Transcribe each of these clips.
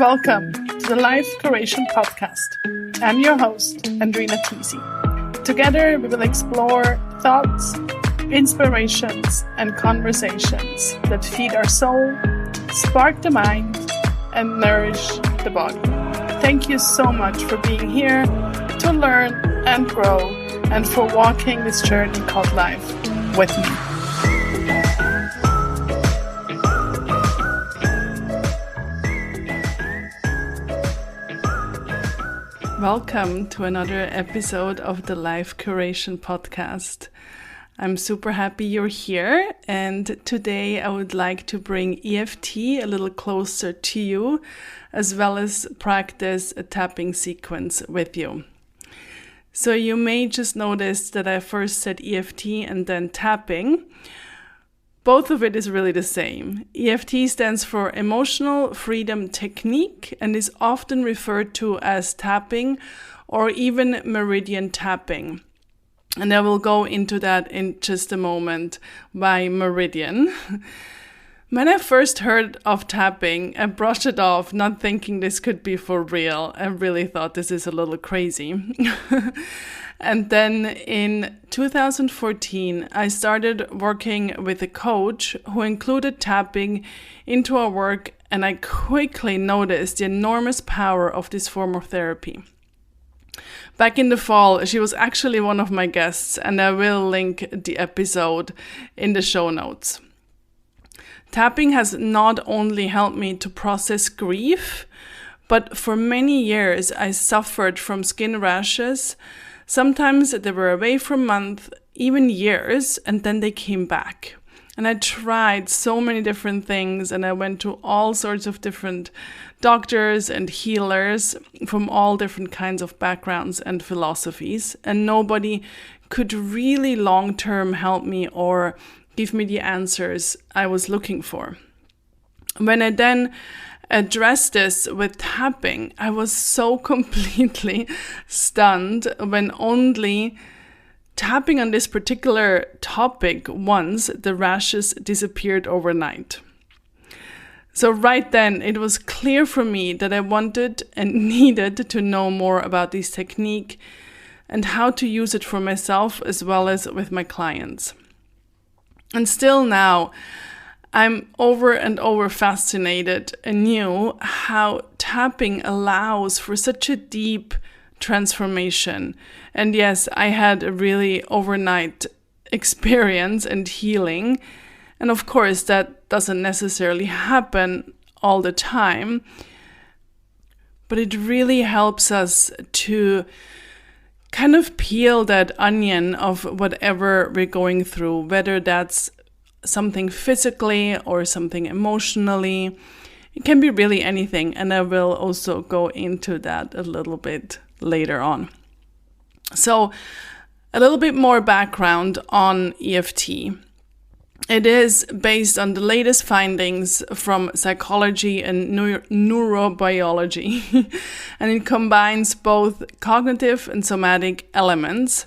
Welcome to the Life Curation Podcast. I'm your host, Andrina Tisi. Together, we will explore thoughts, inspirations, and conversations that feed our soul, spark the mind, and nourish the body. Thank you so much for being here to learn and grow, and for walking this journey called life with me. Welcome to another episode of the Life Curation Podcast. I'm super happy you're here, and today I would like to bring EFT a little closer to you, as well as practice a tapping sequence with you. So you may just notice that I first said EFT and then tapping. Both of it is really the same. EFT stands for Emotional Freedom Technique and is often referred to as tapping or even meridian tapping. And I will go into that in just a moment by meridian. When I first heard of tapping, I brushed it off, not thinking this could be for real. I really thought this is a little crazy. And then in 2014, I started working with a coach who included tapping into our work, and I quickly noticed the enormous power of this form of therapy. Back in the fall, she was actually one of my guests, and I will link the episode in the show notes. Tapping has not only helped me to process grief, but for many years I suffered from skin rashes. Sometimes they were away for months, even years, and then they came back. And I tried so many different things, and I went to all sorts of different doctors and healers from all different kinds of backgrounds and philosophies, and nobody could really long-term help me or give me the answers I was looking for. When I then addressed this with tapping, I was so completely stunned when only tapping on this particular topic once the rashes disappeared overnight. So right then, it was clear for me that I wanted and needed to know more about this technique and how to use it for myself as well as with my clients. And still now, I'm over and over fascinated anew how tapping allows for such a deep transformation. And yes, I had a really overnight experience and healing. And of course, that doesn't necessarily happen all the time. But it really helps us to kind of peel that onion of whatever we're going through, whether that's something physically or something emotionally. It can be really anything, and I will also go into that a little bit later on. So, a little bit more background on EFT. It is based on the latest findings from psychology and neurobiology, and it combines both cognitive and somatic elements.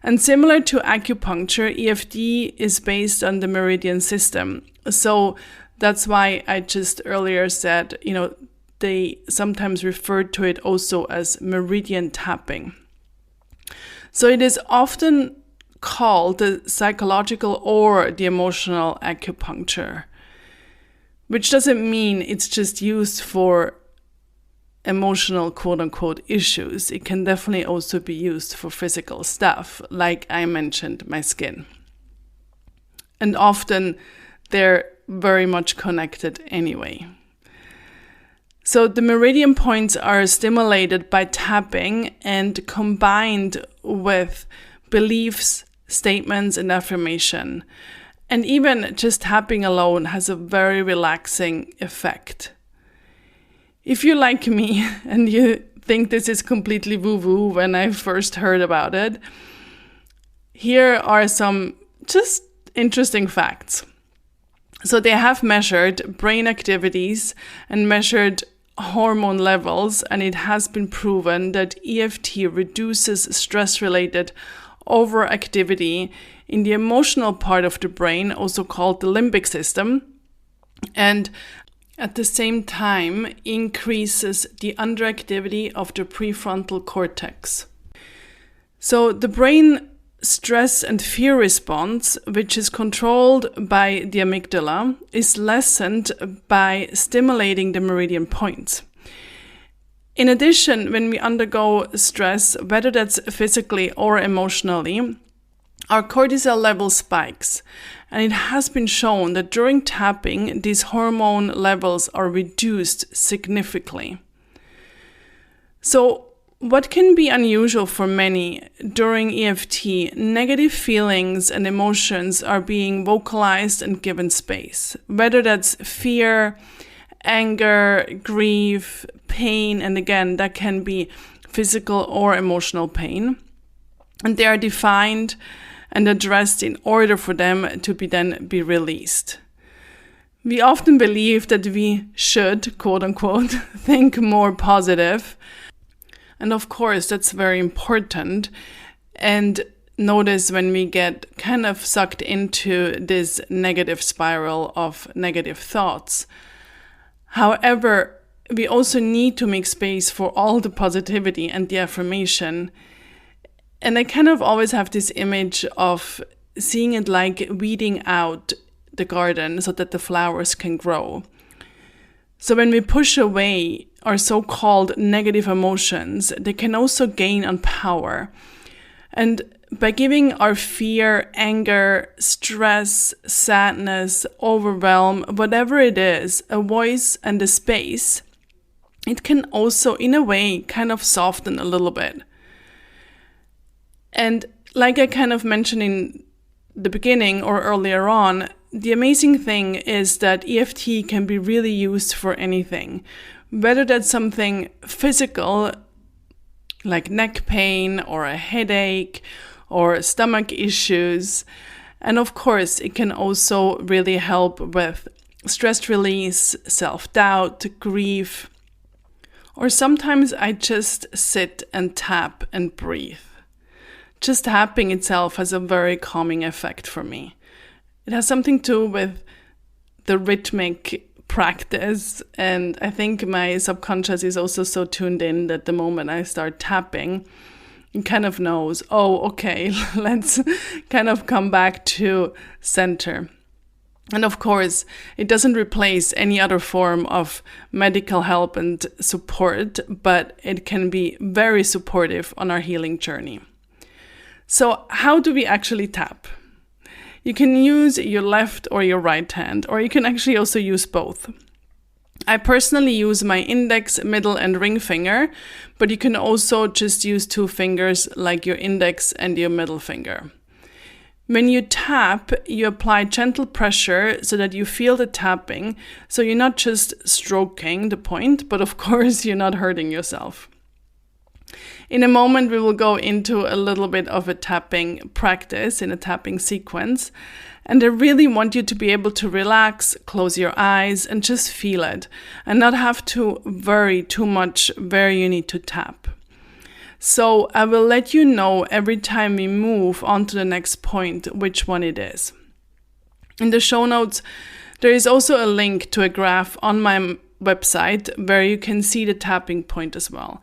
And similar to acupuncture, EFT is based on the meridian system. So that's why I just earlier said, they sometimes refer to it also as meridian tapping. So it is often called the psychological or the emotional acupuncture, which doesn't mean it's just used for emotional quote-unquote issues. It can definitely also be used for physical stuff, like I mentioned, my skin. And often they're very much connected anyway. So the meridian points are stimulated by tapping and combined with beliefs, statements, and affirmation. And even just tapping alone has a very relaxing effect. If you're like me and you think this is completely woo-woo when I first heard about it, here are some just interesting facts. So they have measured brain activities and measured hormone levels, and it has been proven that EFT reduces stress-related overactivity in the emotional part of the brain, also called the limbic system. And at the same time increases the underactivity of the prefrontal cortex. So the brain stress and fear response, which is controlled by the amygdala, is lessened by stimulating the meridian points. In addition, when we undergo stress, whether that's physically or emotionally, our cortisol level spikes. And it has been shown that during tapping, these hormone levels are reduced significantly. So, what can be unusual for many during EFT, negative feelings and emotions are being vocalized and given space, whether that's fear, anger, grief, pain, and again, that can be physical or emotional pain. And they are defined and addressed in order for them to then be released. We often believe that we should, quote unquote, think more positive. And of course, that's very important. And notice when we get kind of sucked into this negative spiral of negative thoughts. However, we also need to make space for all the positivity and the affirmation. And I kind of always have this image of seeing it like weeding out the garden so that the flowers can grow. So when we push away our so-called negative emotions, they can also gain on power. And by giving our fear, anger, stress, sadness, overwhelm, whatever it is, a voice and a space, it can also, in a way, kind of soften a little bit. And like I kind of mentioned in the beginning or earlier on, the amazing thing is that EFT can be really used for anything, whether that's something physical, like neck pain or a headache or stomach issues. And of course, it can also really help with stress release, self-doubt, grief. Or sometimes I just sit and tap and breathe. Just tapping itself has a very calming effect for me. It has something to do with the rhythmic practice, and I think my subconscious is also so tuned in that the moment I start tapping, it kind of knows, oh, okay, let's kind of come back to center. And of course, it doesn't replace any other form of medical help and support, but it can be very supportive on our healing journey. So how do we actually tap? You can use your left or your right hand, or you can actually also use both. I personally use my index, middle, and ring finger, but you can also just use 2 fingers like your index and your middle finger. When you tap, you apply gentle pressure so that you feel the tapping, so you're not just stroking the point, but of course you're not hurting yourself. In a moment, we will go into a little bit of a tapping practice in a tapping sequence. And I really want you to be able to relax, close your eyes, and just feel it, and not have to worry too much where you need to tap. So I will let you know every time we move on to the next point which one it is. In the show notes, there is also a link to a graph on my website where you can see the tapping point as well.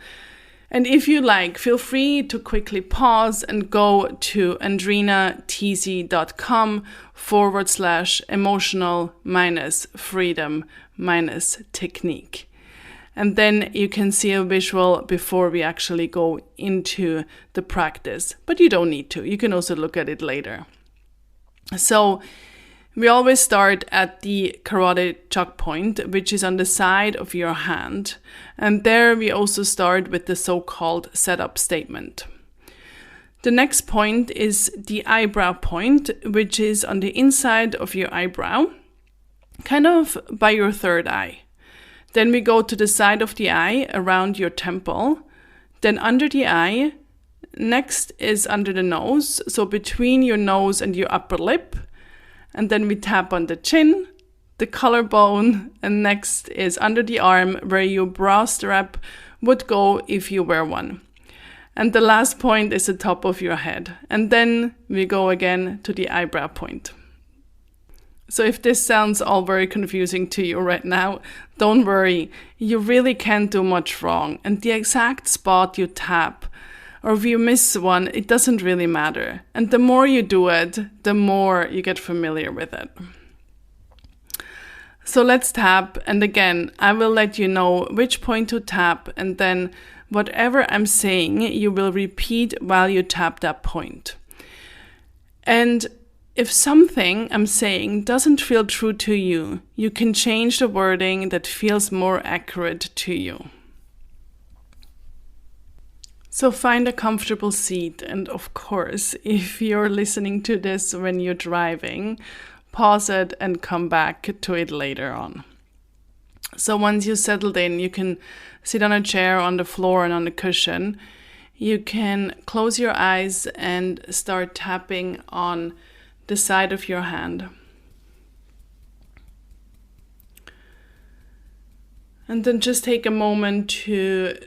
And if you like, feel free to quickly pause and go to andrinatz.com/emotional-freedom-technique. And then you can see a visual before we actually go into the practice. But you don't need to. You can also look at it later. So we always start at the carotid choke point, which is on the side of your hand. And there we also start with the so-called setup statement. The next point is the eyebrow point, which is on the inside of your eyebrow, kind of by your third eye. Then we go to the side of the eye around your temple, then under the eye. Next is under the nose, so between your nose and your upper lip. And then we tap on the chin, the collarbone, and next is under the arm where your bra strap would go if you wear one. And the last point is the top of your head. And then we go again to the eyebrow point. So if this sounds all very confusing to you right now, don't worry. You really can't do much wrong. And the exact spot you tap, or if you miss one, it doesn't really matter. And the more you do it, the more you get familiar with it. So let's tap. And again, I will let you know which point to tap. And then whatever I'm saying, you will repeat while you tap that point. And if something I'm saying doesn't feel true to you, you can change the wording that feels more accurate to you. So find a comfortable seat, and of course, if you're listening to this when you're driving, pause it and come back to it later on. So once you settled in, you can sit on a chair, on the floor, and on the cushion. You can close your eyes and start tapping on the side of your hand. And then just take a moment to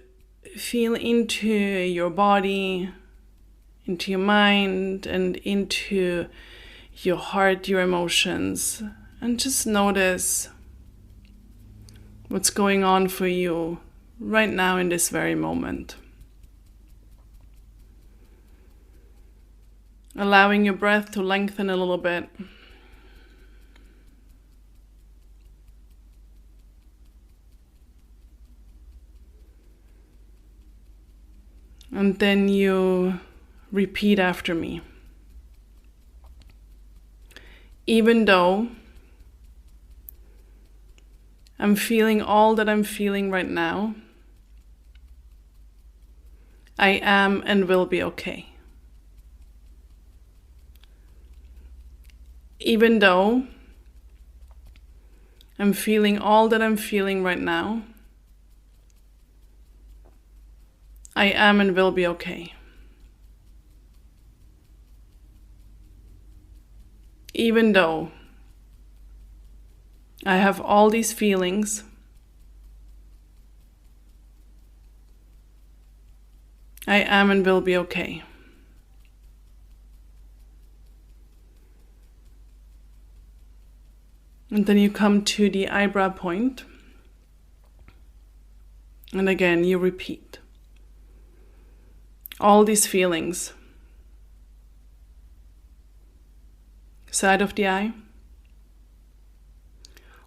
feel into your body, into your mind, and into your heart, your emotions, and just notice what's going on for you right now in this very moment. Allowing your breath to lengthen a little bit. And then you repeat after me. Even though I'm feeling all that I'm feeling right now, I am and will be okay. Even though I'm feeling all that I'm feeling right now, I am and will be okay. Even though I have all these feelings, I am and will be okay. And then you come to the eyebrow point. And again, you repeat. All these feelings. Side of the eye.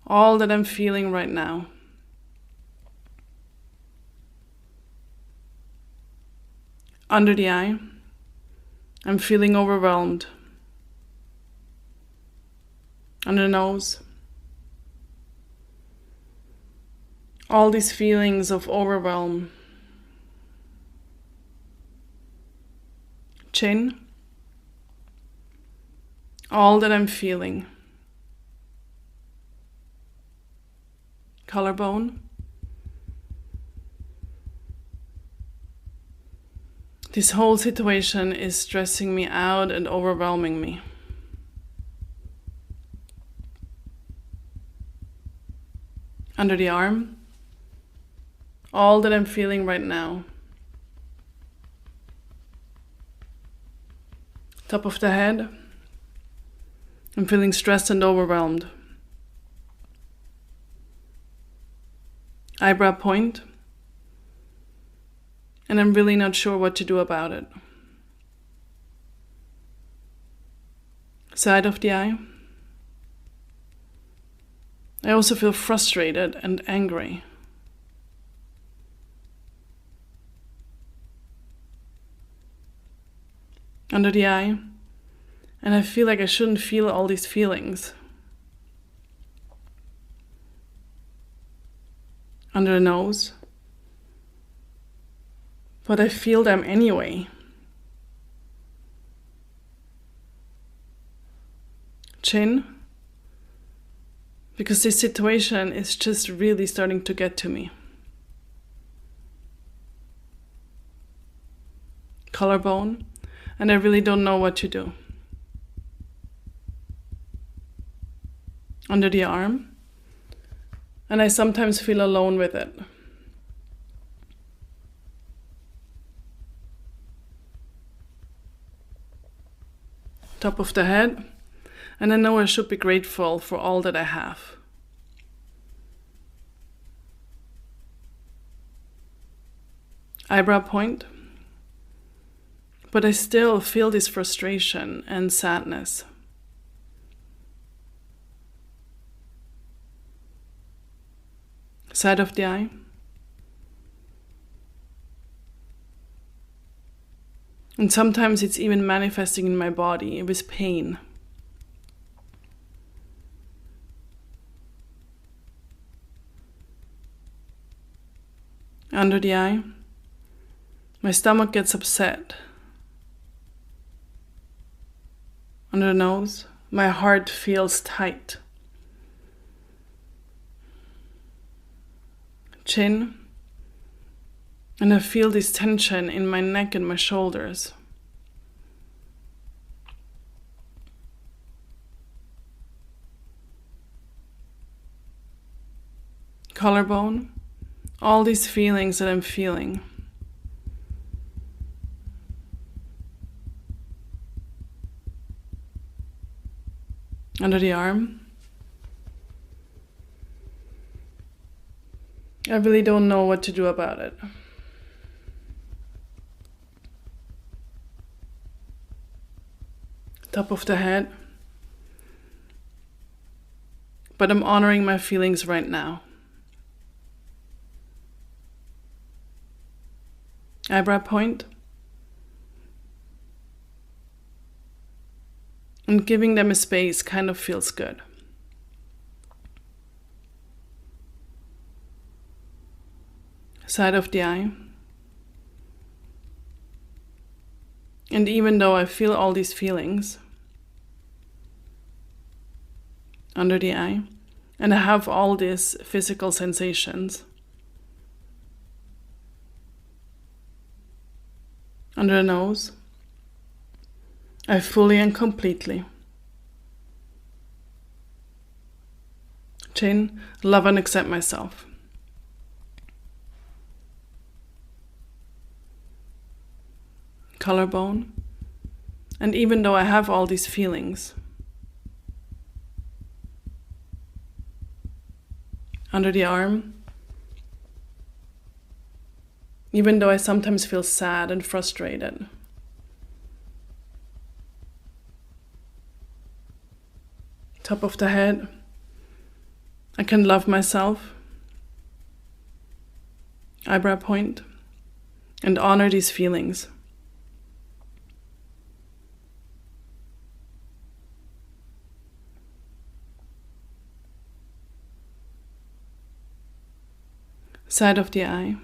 All that I'm feeling right now. Under the eye. I'm feeling overwhelmed. Under the nose. All these feelings of overwhelm. Chin. All that I'm feeling. Collarbone. This whole situation is stressing me out and overwhelming me. Under the arm. All that I'm feeling right now. Top of the head. I'm feeling stressed and overwhelmed. Eyebrow point. And I'm really not sure what to do about it. Side of the eye. I also feel frustrated and angry. Under the eye, and I feel like I shouldn't feel all these feelings. Under the nose, but I feel them anyway. Chin, because this situation is just really starting to get to me. Collarbone. And I really don't know what to do. Under the arm. And I sometimes feel alone with it. Top of the head. And I know I should be grateful for all that I have. Eyebrow point. But I still feel this frustration and sadness. Side of the eye. And sometimes it's even manifesting in my body with pain. Under the eye. My stomach gets upset. Under the nose, my heart feels tight. Chin, and I feel this tension in my neck and my shoulders. Collarbone, all these feelings that I'm feeling. Under the arm. I really don't know what to do about it. Top of the head. But I'm honoring my feelings right now. Eyebrow point. And giving them a space kind of feels good. Side of the eye. And even though I feel all these feelings, under the eye, and I have all these physical sensations, under the nose, I fully and completely. Chin, love and accept myself. Collarbone, and even though I have all these feelings, under the arm, even though I sometimes feel sad and frustrated, top of the head, I can love myself, eyebrow point, and honor these feelings. Side of the eye.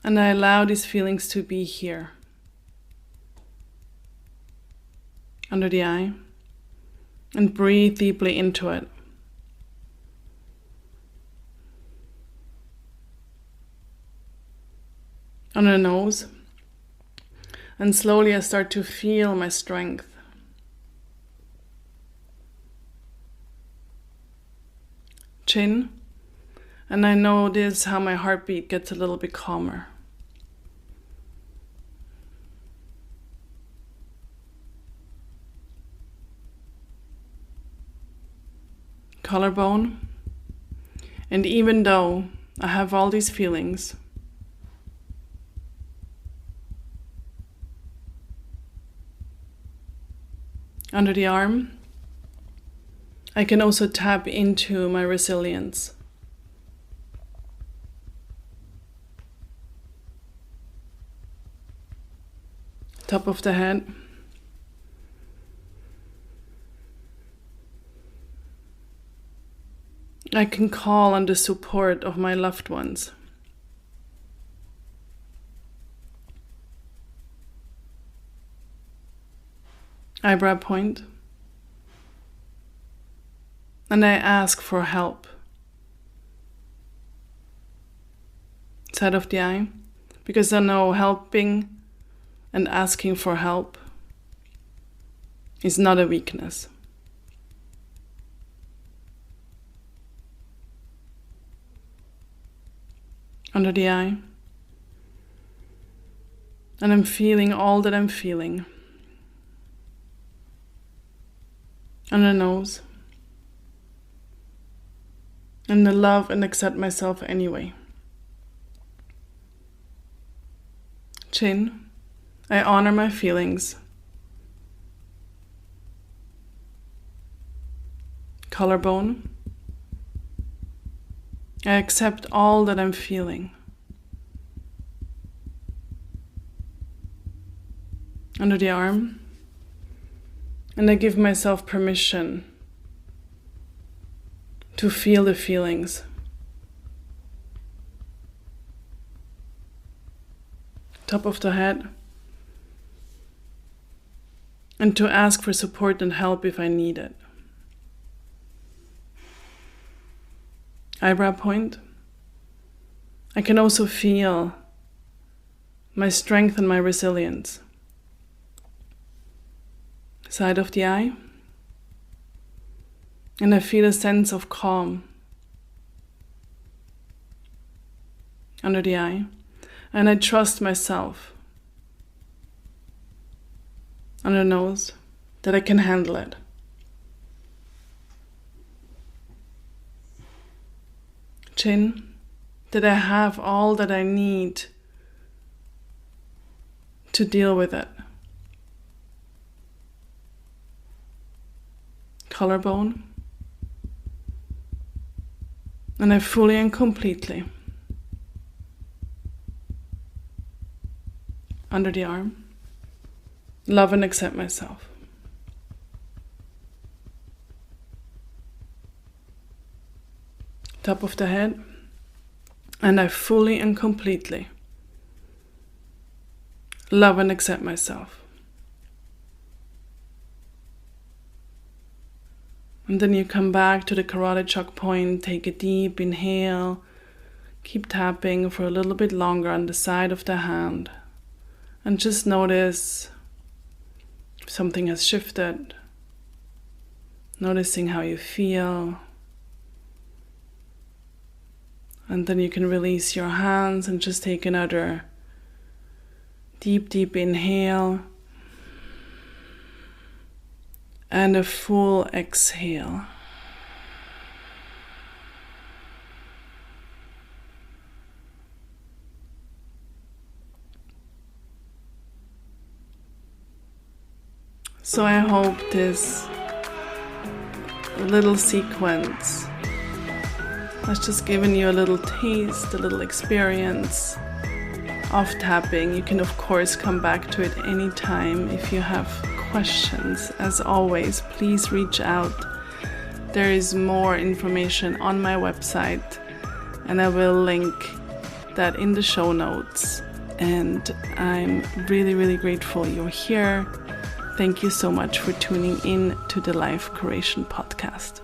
And I allow these feelings to be here. Under the eye. And breathe deeply into it. Under the nose. And slowly I start to feel my strength. Chin, and I notice how my heartbeat gets a little bit calmer. Collarbone, and even though I have all these feelings, under the arm, I can also tap into my resilience. Top of the head. I can call on the support of my loved ones. Eyebrow point. And I ask for help. Side of the eye, because I know helping and asking for help is not a weakness. Under the eye. And I'm feeling all that I'm feeling. On the nose. And I love and accept myself anyway. Chin. I honor my feelings. Collarbone. I accept all that I'm feeling. Under the arm. And I give myself permission to feel the feelings. Top of the head. And to ask for support and help if I need it. Eyebrow point. I can also feel my strength and my resilience. Side of the eye. And I feel a sense of calm under the eye. And I trust myself under the nose that I can handle it. Chin, that I have all that I need to deal with it. Collarbone. And I fully and completely, under the arm, love and accept myself. Top of the head. And I fully and completely love and accept myself. And then you come back to the carotid choke point, take a deep inhale, keep tapping for a little bit longer on the side of the hand, and just notice if something has shifted, noticing how you feel. And then you can release your hands and just take another deep inhale. And a full exhale. So I hope this little sequence has just given you a little taste, a little experience of tapping. You can of course come back to it anytime if you have questions. As always, please reach out. There is more information on my website and I will link that in the show notes. And I'm really grateful you're here. Thank you so much for tuning in to the Life Curation Podcast.